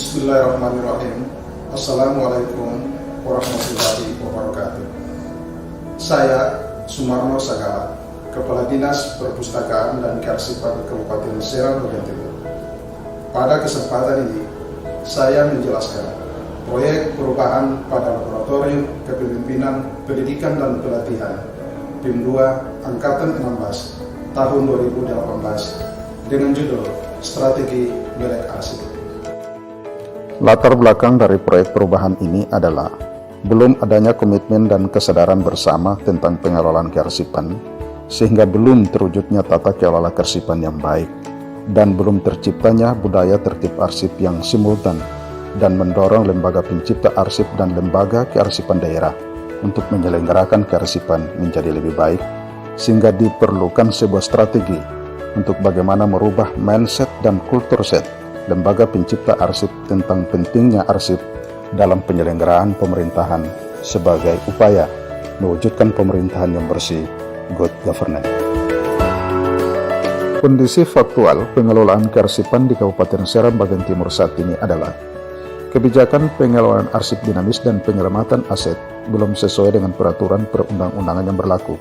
Bismillahirrahmanirrahim. Assalamualaikum warahmatullahi wabarakatuh. Saya Sumarno Sagala, Kepala Dinas Perpustakaan dan Kearsipan Kabupaten Serang bagian Timur. Pada kesempatan ini, saya menjelaskan proyek perubahan pada Laboratorium Kepemimpinan Pendidikan dan Pelatihan PIM 2 Angkatan 16 tahun 2018 dengan judul Strategi Melek Arsip. Latar belakang dari proyek perubahan ini adalah belum adanya komitmen dan kesadaran bersama tentang pengelolaan kearsipan, sehingga belum terwujudnya tata kelola kearsipan yang baik, dan belum terciptanya budaya tertib arsip yang simultan, dan mendorong lembaga pencipta arsip dan lembaga kearsipan daerah untuk menyelenggarakan kearsipan menjadi lebih baik, sehingga diperlukan sebuah strategi untuk bagaimana merubah mindset dan kultur set lembaga pencipta arsip tentang pentingnya arsip dalam penyelenggaraan pemerintahan sebagai upaya mewujudkan pemerintahan yang bersih, good governance. Kondisi faktual pengelolaan kearsipan di Kabupaten Serang bagian timur saat ini adalah kebijakan pengelolaan arsip dinamis dan penyelamatan aset belum sesuai dengan peraturan perundang-undangan yang berlaku.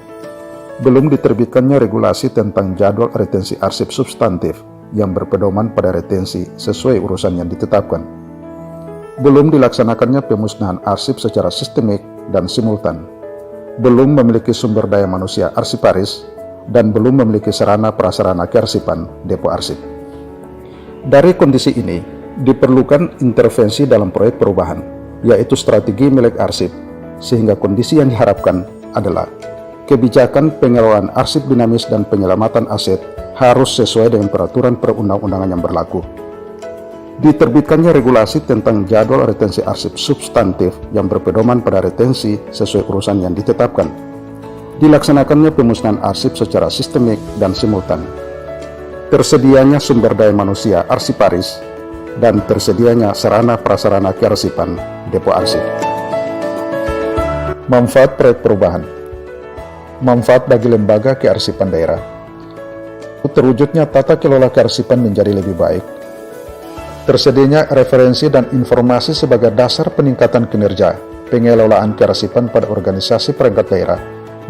Belum diterbitkannya regulasi tentang jadwal retensi arsip substantif yang berpedoman pada retensi sesuai urusan yang ditetapkan. Belum dilaksanakannya pemusnahan arsip secara sistemik dan simultan. Belum memiliki sumber daya manusia arsiparis dan belum memiliki sarana prasarana kearsipan depo arsip. Dari kondisi ini, diperlukan intervensi dalam proyek perubahan, yaitu strategi melek arsip, sehingga kondisi yang diharapkan adalah kebijakan pengelolaan arsip dinamis dan penyelamatan aset harus sesuai dengan peraturan perundang-undangan yang berlaku. Diterbitkannya regulasi tentang jadwal retensi arsip substantif yang berpedoman pada retensi sesuai urusan yang ditetapkan. Dilaksanakannya pemusnahan arsip secara sistemik dan simultan. Tersedianya sumber daya manusia arsiparis dan tersedianya sarana prasarana kearsipan depo arsip. Manfaat proyek perubahan. Manfaat bagi lembaga kearsipan daerah. Terwujudnya tata kelola kearsipan menjadi lebih baik. Tersedianya referensi dan informasi sebagai dasar peningkatan kinerja pengelolaan kearsipan pada organisasi perangkat daerah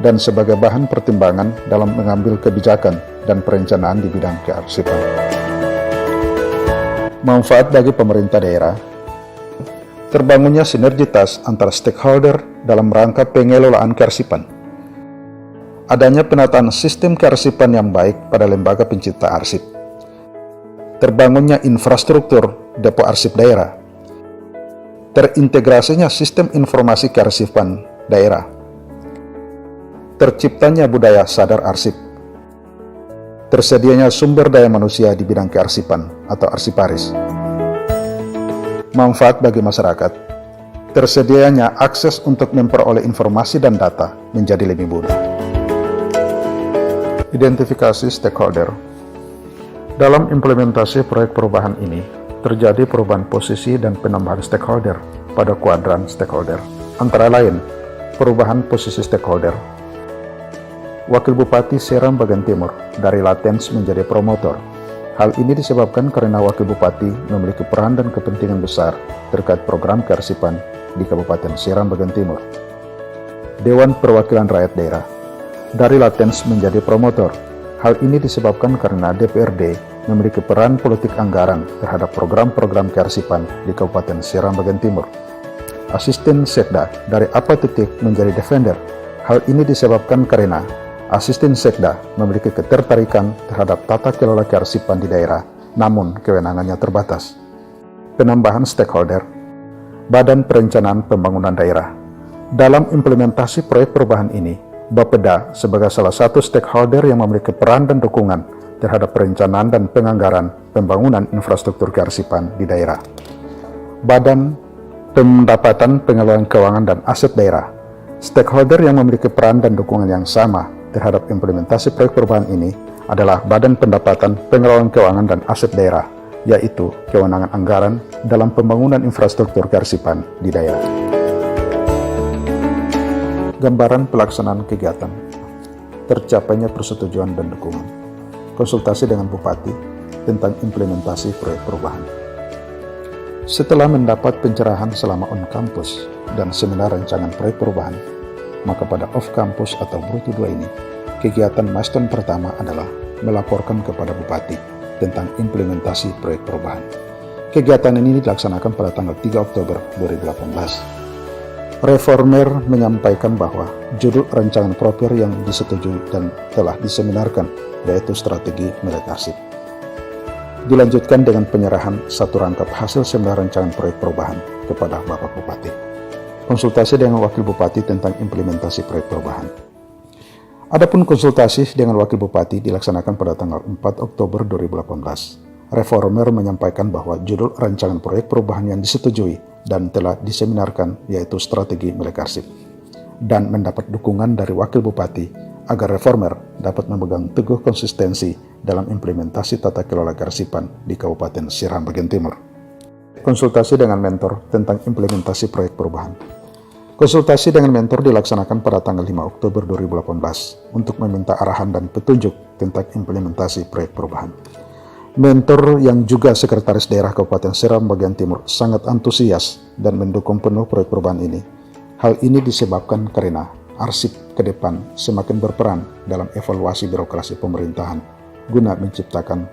dan sebagai bahan pertimbangan dalam mengambil kebijakan dan perencanaan di bidang kearsipan. Manfaat bagi pemerintah daerah. Terbangunnya sinergitas antara stakeholder dalam rangka pengelolaan kearsipan. Adanya penataan sistem kearsipan yang baik pada lembaga pencipta arsip. Terbangunnya infrastruktur depo arsip daerah. Terintegrasinya sistem informasi kearsipan daerah. Terciptanya budaya sadar arsip. Tersedianya sumber daya manusia di bidang kearsipan atau arsiparis. Manfaat bagi masyarakat. Tersedianya akses untuk memperoleh informasi dan data menjadi lebih mudah. Identifikasi stakeholder. Dalam implementasi proyek perubahan ini, terjadi perubahan posisi dan penambahan stakeholder pada kuadran stakeholder. Antara lain, perubahan posisi stakeholder. Wakil Bupati Serang bagian Timur dari Latens menjadi promotor. Hal ini disebabkan karena Wakil Bupati memiliki peran dan kepentingan besar terkait program kearsipan di Kabupaten Serang bagian Timur. Dewan Perwakilan Rakyat Daerah dari Latens menjadi promotor. Hal ini disebabkan karena DPRD memiliki peran politik anggaran terhadap program-program kearsipan di Kabupaten Serang bagian Timur. Asisten Sekda dari Apatetik menjadi defender. Hal ini disebabkan karena asisten Sekda memiliki ketertarikan terhadap tata kelola kearsipan di daerah, namun kewenangannya terbatas. Penambahan stakeholder. Badan Perencanaan Pembangunan Daerah. Dalam implementasi proyek perubahan ini, Bapeda sebagai salah satu stakeholder yang memiliki peran dan dukungan terhadap perencanaan dan penganggaran pembangunan infrastruktur kearsipan di daerah. Badan Pendapatan Pengelolaan Keuangan dan Aset Daerah. Stakeholder yang memiliki peran dan dukungan yang sama terhadap implementasi proyek perubahan ini adalah Badan Pendapatan Pengelolaan Keuangan dan Aset Daerah, yaitu kewenangan anggaran dalam pembangunan infrastruktur kearsipan di daerah. Gambaran pelaksanaan kegiatan. Tercapainya persetujuan dan dukungan. Konsultasi dengan Bupati tentang implementasi proyek perubahan. Setelah mendapat pencerahan selama on-campus dan seminar rancangan proyek perubahan, maka pada off-campus atau Bruto 2 ini, kegiatan milestone pertama adalah melaporkan kepada Bupati tentang implementasi proyek perubahan. Kegiatan ini dilaksanakan pada tanggal 3 Oktober 2018. Reformer menyampaikan bahwa judul rancangan proper yang disetujui dan telah diseminarkan yaitu strategi milik arsip. Dilanjutkan dengan penyerahan satu rangkap hasil seminar rancangan proyek perubahan kepada Bapak Bupati. Konsultasi dengan Wakil Bupati tentang implementasi proyek perubahan. Adapun konsultasi dengan Wakil Bupati dilaksanakan pada tanggal 4 Oktober 2018. Reformer menyampaikan bahwa judul rancangan proyek perubahan yang disetujui dan telah diseminarkan yaitu strategi milik arsip, dan mendapat dukungan dari Wakil Bupati agar reformer dapat memegang teguh konsistensi dalam implementasi tata kelola kearsipan di Kabupaten Seram bagian timur. Konsultasi dengan mentor tentang implementasi proyek perubahan. Konsultasi dengan mentor dilaksanakan pada tanggal 5 Oktober 2018 untuk meminta arahan dan petunjuk tentang implementasi proyek perubahan. Mentor yang juga Sekretaris Daerah Kabupaten Seram bagian timur sangat antusias dan mendukung penuh proyek perubahan ini. Hal ini disebabkan karena arsip ke depan semakin berperan dalam evaluasi birokrasi pemerintahan guna menciptakan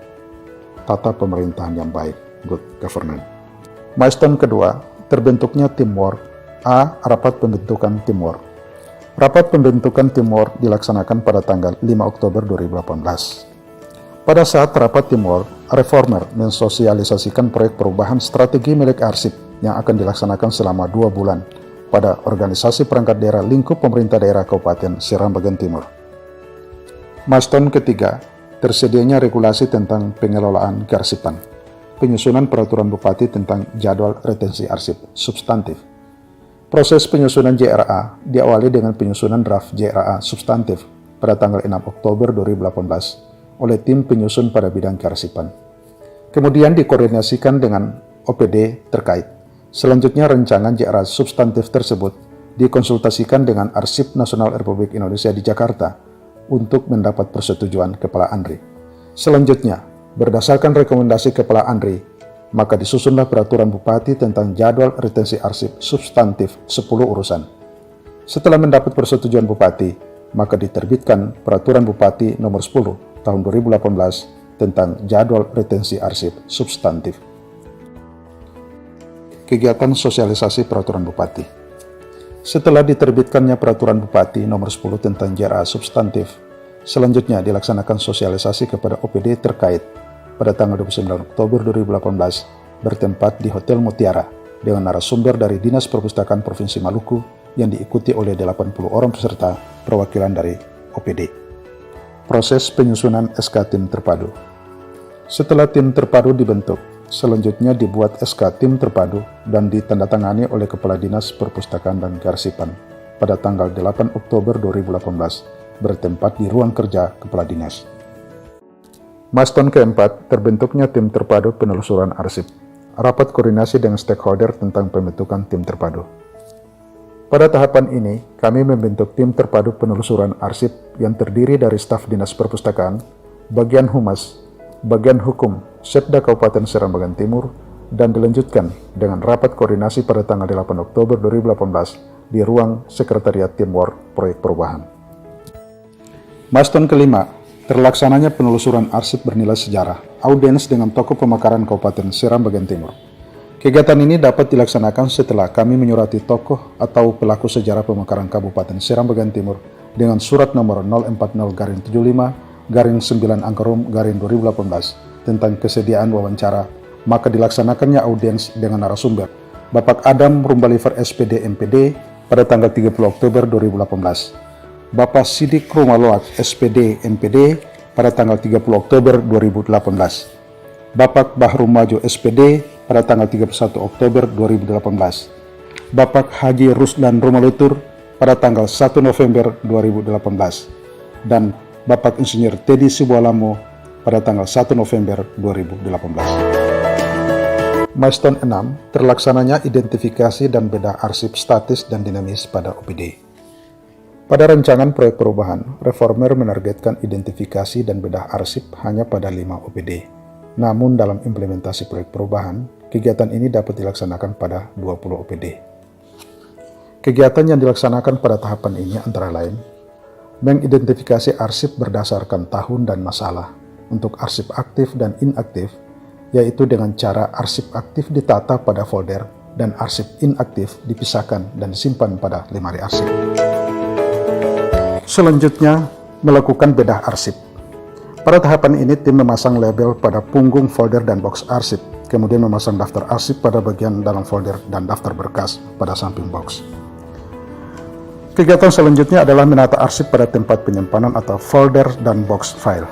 tata pemerintahan yang baik, good governance. Milestone kedua, terbentuknya teamwork. A. Rapat pembentukan teamwork. Rapat pembentukan teamwork dilaksanakan pada tanggal 5 Oktober 2018. Pada saat rapat teamwork, reformer mensosialisasikan proyek perubahan strategi milik arsip yang akan dilaksanakan selama 2 bulan pada organisasi perangkat daerah lingkup pemerintah daerah Kabupaten Seram bagian timur. Milestone ketiga, tersedianya regulasi tentang pengelolaan kearsipan, penyusunan peraturan Bupati tentang jadwal retensi arsip substantif. Proses penyusunan JRA diawali dengan penyusunan draft JRA substantif pada tanggal 6 Oktober 2018 oleh tim penyusun pada bidang kearsipan. Kemudian dikoordinasikan dengan OPD terkait. Selanjutnya rancangan JRA substantif tersebut dikonsultasikan dengan Arsip Nasional Republik Indonesia di Jakarta untuk mendapat persetujuan Kepala ANRI. Selanjutnya, berdasarkan rekomendasi Kepala ANRI, maka disusunlah peraturan Bupati tentang jadwal retensi arsip substantif 10 urusan. Setelah mendapat persetujuan Bupati, maka diterbitkan peraturan Bupati nomor 10 tahun 2018 tentang jadwal retensi arsip substantif. Kegiatan sosialisasi peraturan Bupati. Setelah diterbitkannya peraturan Bupati nomor 10 tentang JRA substantif, selanjutnya dilaksanakan sosialisasi kepada OPD terkait pada tanggal 29 Oktober 2018 bertempat di Hotel Mutiara dengan narasumber dari Dinas Perpustakaan Provinsi Maluku yang diikuti oleh 80 orang peserta perwakilan dari OPD. Proses penyusunan SK Tim Terpadu. Setelah tim terpadu dibentuk, selanjutnya dibuat SK Tim Terpadu dan ditandatangani oleh Kepala Dinas Perpustakaan dan Kearsipan pada tanggal 8 Oktober 2018 bertempat di ruang kerja Kepala Dinas. Milestone keempat, terbentuknya tim terpadu penelusuran arsip. Rapat koordinasi dengan stakeholder tentang pembentukan tim terpadu. Pada tahapan ini, kami membentuk tim terpadu penelusuran arsip yang terdiri dari staf Dinas Perpustakaan, bagian Humas, bagian Hukum, Setda Kabupaten Seram bagian Timur, dan dilanjutkan dengan rapat koordinasi pada tanggal 8 Oktober 2018 di ruang Sekretariat Teamwork Proyek Perubahan. Milestone kelima, terlaksananya penelusuran arsip bernilai sejarah, audiens dengan tokoh pemekaran Kabupaten Seram bagian Timur. Kegiatan ini dapat dilaksanakan setelah kami menyurati tokoh atau pelaku sejarah pemekaran Kabupaten Seram bagian Timur dengan surat nomor 040-75-9-2018 tentang kesediaan wawancara, maka dilaksanakannya audiens dengan narasumber Bapak Adam Rumbaliver SPD MPD pada tanggal 30 Oktober 2018. Bapak Sidik Rumaloak SPD MPD pada tanggal 30 Oktober 2018. Bapak Bahru Maju SPD pada tanggal 31 Oktober 2018. Bapak Haji Rusdan Rumalutur pada tanggal 1 November 2018. Dan Bapak Insinyur Teddy Sibualamo pada tanggal 1 November 2018. Milestone 6, terlaksananya identifikasi dan bedah arsip statis dan dinamis pada OPD. Pada rancangan proyek perubahan, reformer menargetkan identifikasi dan bedah arsip hanya pada 5 OPD. Namun dalam implementasi proyek perubahan, kegiatan ini dapat dilaksanakan pada 20 OPD. Kegiatan yang dilaksanakan pada tahapan ini antara lain, mengidentifikasi arsip berdasarkan tahun dan masalah untuk arsip aktif dan inaktif, yaitu dengan cara arsip aktif ditata pada folder dan arsip inaktif dipisahkan dan disimpan pada lemari arsip. Selanjutnya, melakukan bedah arsip. Pada tahapan ini, tim memasang label pada punggung folder dan box arsip, kemudian memasang daftar arsip pada bagian dalam folder dan daftar berkas pada samping box. Kegiatan selanjutnya adalah menata arsip pada tempat penyimpanan atau folder dan box file.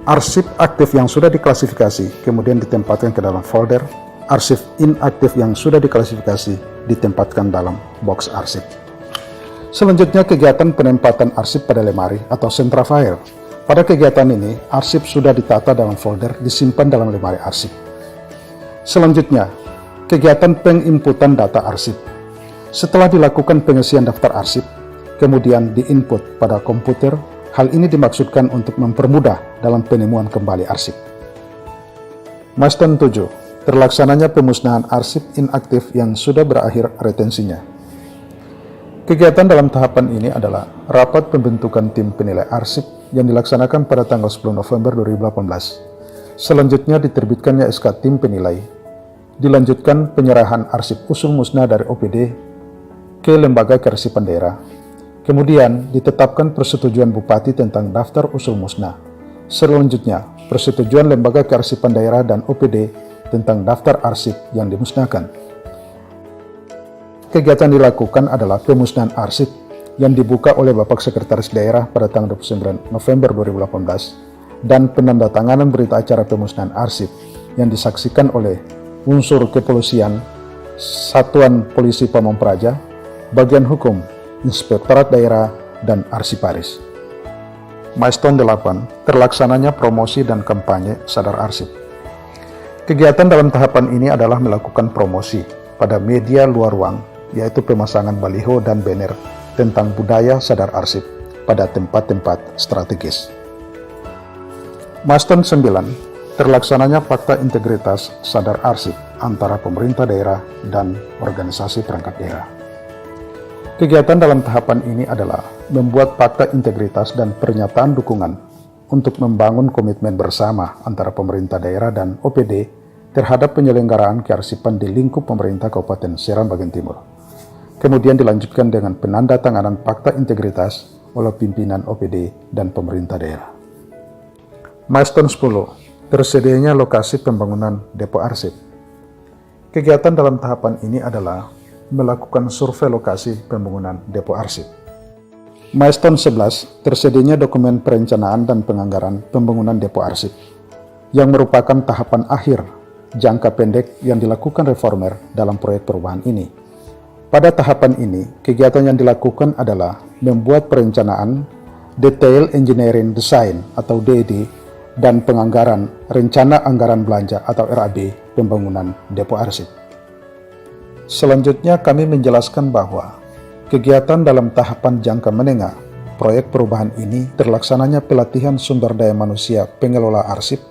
Arsip aktif yang sudah diklasifikasi kemudian ditempatkan ke dalam folder, arsip inaktif yang sudah diklasifikasi ditempatkan dalam box arsip. Selanjutnya, kegiatan penempatan arsip pada lemari atau sentra file. Pada kegiatan ini, arsip sudah ditata dalam folder disimpan dalam lemari arsip. Selanjutnya, kegiatan penginputan data arsip. Setelah dilakukan pengisian daftar arsip, kemudian diinput pada komputer. Hal ini dimaksudkan untuk mempermudah dalam penemuan kembali arsip. Milestone 7. Terlaksananya pemusnahan arsip inaktif yang sudah berakhir retensinya. Kegiatan dalam tahapan ini adalah rapat pembentukan tim penilai arsip yang dilaksanakan pada tanggal 10 November 2018. Selanjutnya diterbitkannya SK tim penilai. Dilanjutkan penyerahan arsip usul musnah dari OPD ke Lembaga Kearsipan Daerah. Kemudian ditetapkan persetujuan Bupati tentang daftar usul musnah. Selanjutnya, persetujuan Lembaga Kearsipan Daerah dan OPD tentang daftar arsip yang dimusnahkan. Kegiatan dilakukan adalah pemusnahan arsip yang dibuka oleh Bapak Sekretaris Daerah pada tanggal 29 November 2018 dan penandatanganan berita acara pemusnahan arsip yang disaksikan oleh unsur kepolisian, Satuan Polisi Pamong Praja, Bagian Hukum, Inspektorat Daerah, dan Arsiparis. Milestone 8. Terlaksananya promosi dan kampanye sadar arsip. Kegiatan dalam tahapan ini adalah melakukan promosi pada media luar ruang, yaitu pemasangan baliho dan banner tentang budaya sadar arsip pada tempat-tempat strategis. Milestone 9. Terlaksananya fakta integritas sadar arsip antara pemerintah daerah dan organisasi perangkat daerah. Kegiatan dalam tahapan ini adalah membuat fakta integritas dan pernyataan dukungan untuk membangun komitmen bersama antara pemerintah daerah dan OPD terhadap penyelenggaraan kearsipan di lingkup pemerintah Kabupaten Seram Bagian Timur. Kemudian dilanjutkan dengan penandatanganan fakta integritas oleh pimpinan OPD dan pemerintah daerah. Milestone 10. Tersedianya lokasi pembangunan depo arsip. Kegiatan dalam tahapan ini adalah melakukan survei lokasi pembangunan depo arsip. Milestone 11. Tersedianya dokumen perencanaan dan penganggaran pembangunan depo arsip, yang merupakan tahapan akhir jangka pendek yang dilakukan reformer dalam proyek perubahan ini. Pada tahapan ini, kegiatan yang dilakukan adalah membuat perencanaan, Detail Engineering Design atau DED, dan penganggaran Rencana Anggaran Belanja atau RAB pembangunan depo arsip. Selanjutnya kami menjelaskan bahwa kegiatan dalam tahapan jangka menengah proyek perubahan ini terlaksananya pelatihan sumber daya manusia pengelola arsip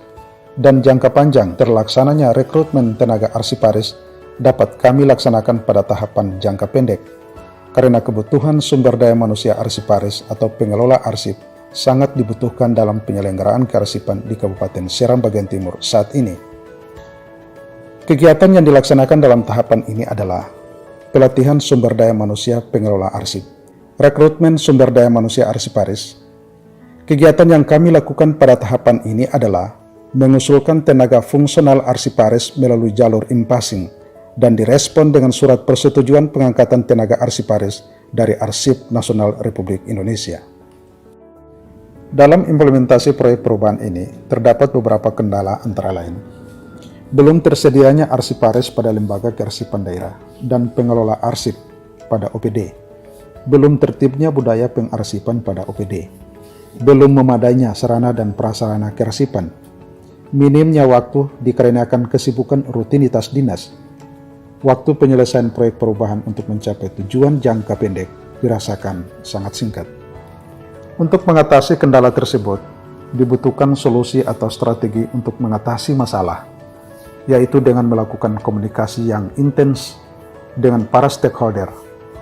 dan jangka panjang terlaksananya rekrutmen tenaga arsiparis dapat kami laksanakan pada tahapan jangka pendek karena kebutuhan sumber daya manusia arsiparis atau pengelola arsip sangat dibutuhkan dalam penyelenggaraan kearsipan di Kabupaten Seram Bagian Timur saat ini. Kegiatan yang dilaksanakan dalam tahapan ini adalah pelatihan sumber daya manusia pengelola arsip, rekrutmen sumber daya manusia arsiparis. Kegiatan yang kami lakukan pada tahapan ini adalah mengusulkan tenaga fungsional arsiparis melalui jalur in-passing dan direspon dengan surat persetujuan pengangkatan tenaga arsiparis dari Arsip Nasional Republik Indonesia. Dalam implementasi proyek perubahan ini, terdapat beberapa kendala antara lain belum tersedianya arsiparis pada lembaga kearsipan daerah dan pengelola arsip pada OPD, belum tertibnya budaya pengarsipan pada OPD, belum memadainya sarana dan prasarana kearsipan, minimnya waktu dikarenakan kesibukan rutinitas dinas, waktu penyelesaian proyek perubahan untuk mencapai tujuan jangka pendek dirasakan sangat singkat. Untuk mengatasi kendala tersebut, dibutuhkan solusi atau strategi untuk mengatasi masalah, yaitu dengan melakukan komunikasi yang intens dengan para stakeholder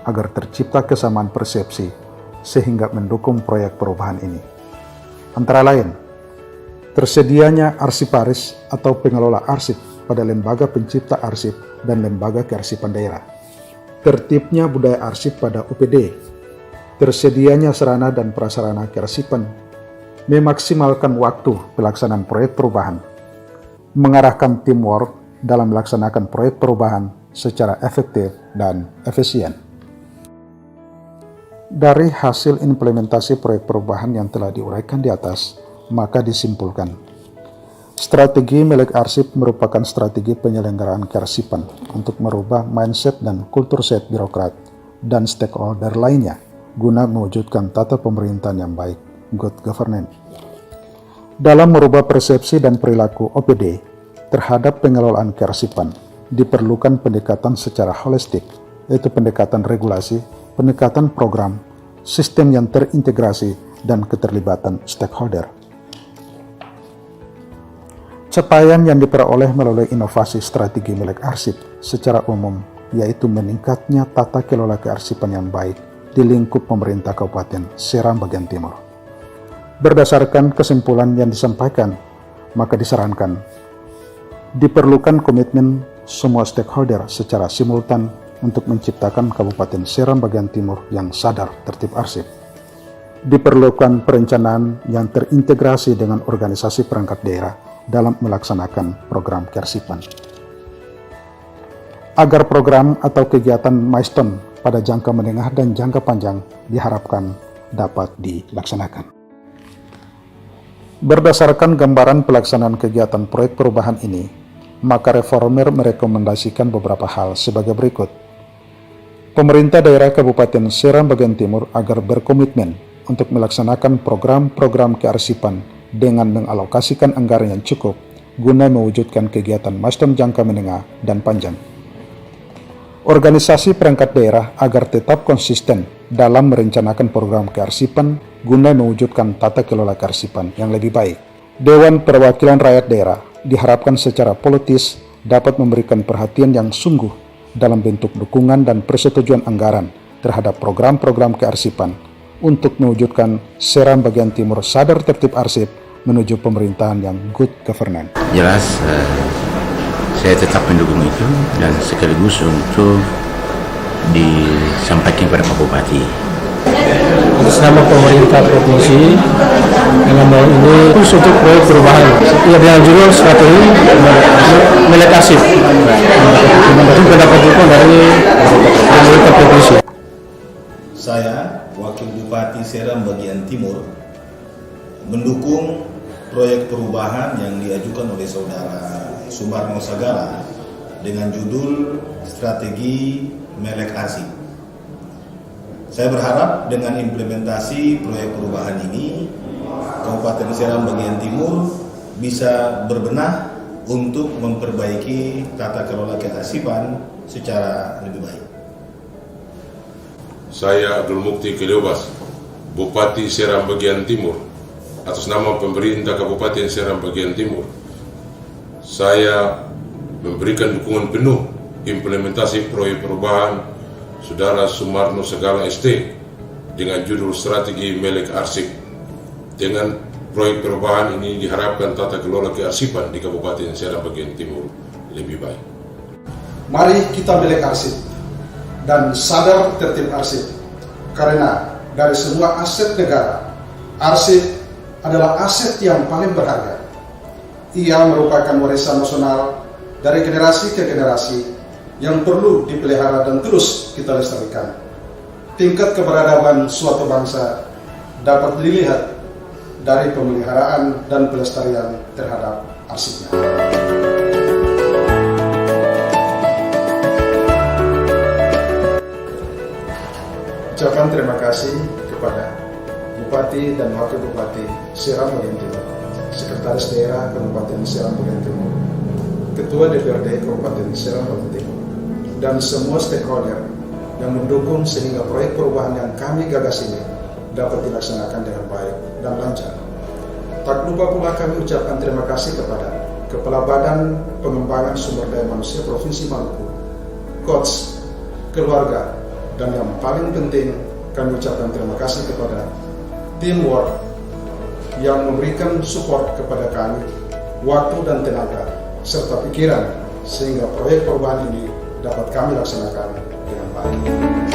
agar tercipta kesamaan persepsi sehingga mendukung proyek perubahan ini. Antara lain, tersedianya arsiparis atau pengelola arsip pada lembaga pencipta arsip dan lembaga kearsipan daerah, tertibnya budaya arsip pada UPD, tersedianya sarana dan prasarana kearsipan, memaksimalkan waktu pelaksanaan proyek perubahan, mengarahkan teamwork dalam melaksanakan proyek perubahan secara efektif dan efisien. Dari hasil implementasi proyek perubahan yang telah diuraikan di atas, maka disimpulkan, strategi milik arsip merupakan strategi penyelenggaraan kearsipan untuk merubah mindset dan kultur set birokrat dan stakeholder lainnya guna mewujudkan tata pemerintahan yang baik, good governance. Dalam merubah persepsi dan perilaku OPD terhadap pengelolaan kearsipan, diperlukan pendekatan secara holistik, yaitu pendekatan regulasi, pendekatan program, sistem yang terintegrasi, dan keterlibatan stakeholder. Capaian yang diperoleh melalui inovasi strategi milik arsip secara umum, yaitu meningkatnya tata kelola kearsipan yang baik di lingkup pemerintah Kabupaten Seram bagian timur. Berdasarkan kesimpulan yang disampaikan, maka disarankan diperlukan komitmen semua stakeholder secara simultan untuk menciptakan Kabupaten Seram bagian timur yang sadar tertib arsip. Diperlukan perencanaan yang terintegrasi dengan organisasi perangkat daerah dalam melaksanakan program kearsipan. Agar program atau kegiatan milestone pada jangka menengah dan jangka panjang diharapkan dapat dilaksanakan. Berdasarkan gambaran pelaksanaan kegiatan proyek perubahan ini, maka reformer merekomendasikan beberapa hal sebagai berikut. Pemerintah daerah Kabupaten Seram bagian timur agar berkomitmen untuk melaksanakan program-program kearsipan dengan mengalokasikan anggaran yang cukup guna mewujudkan kegiatan milestone jangka menengah dan panjang. Organisasi perangkat daerah agar tetap konsisten dalam merencanakan program kearsipan guna mewujudkan tata kelola kearsipan yang lebih baik. Dewan Perwakilan Rakyat Daerah diharapkan secara politis dapat memberikan perhatian yang sungguh dalam bentuk dukungan dan persetujuan anggaran terhadap program-program kearsipan untuk mewujudkan Seram bagian timur sadar tertib arsip menuju pemerintahan yang good governance. Jelas saya tetap mendukung itu dan sekaligus untuk disampaikan kepada Pak Bupati. Atas nama pemerintah provinsi dalam hal ini khusus untuk proyek perubahan ya dengan judul strategi milik arsip. Itu pendapat dukungan dari pemerintah provinsi. Saya, Wakil Bupati Seram bagian Timur, mendukung proyek perubahan yang diajukan oleh Saudara Sumarno Sagala dengan judul Strategi Melek Arsip. Saya berharap dengan implementasi proyek perubahan ini, Kabupaten Seram bagian Timur bisa berbenah untuk memperbaiki tata kelola kearsipan secara lebih baik. Saya Abdul Mukti Keliobas, Bupati Seram bagian Timur, atas nama pemerintah Kabupaten Seram bagian Timur, saya memberikan dukungan penuh implementasi proyek perubahan Saudara Sumarno Sagala ST dengan judul Strategi Melek Arsip. Dengan proyek perubahan ini diharapkan tata kelola kearsipan di Kabupaten Seram bagian Timur lebih baik. Mari kita melek arsip dan sadar tertib arsip, karena dari semua aset negara, arsip adalah aset yang paling berharga. Ia merupakan warisan nasional dari generasi ke generasi yang perlu dipelihara dan terus kita lestarikan. Tingkat keberadaban suatu bangsa dapat dilihat dari pemeliharaan dan pelestarian terhadap arsipnya. Ucapan terima kasih kepada Bupati dan Wakil Bupati Seram bagian Timur, Sekretaris Daerah Kabupaten Seram bagian Timur, Ketua DPRD Kabupaten Seram bagian Timur, dan semua stakeholder yang mendukung sehingga proyek perubahan yang kami gagas ini dapat dilaksanakan dengan baik dan lancar. Tak lupa pula kami ucapkan terima kasih kepada Kepala Badan Pengembangan Sumber Daya Manusia Provinsi Maluku, Coach, keluarga, dan yang paling penting kami ucapkan terima kasih kepada teamwork yang memberikan support kepada kami, waktu dan tenaga, serta pikiran, sehingga proyek perubahan ini dapat kami laksanakan dengan baik.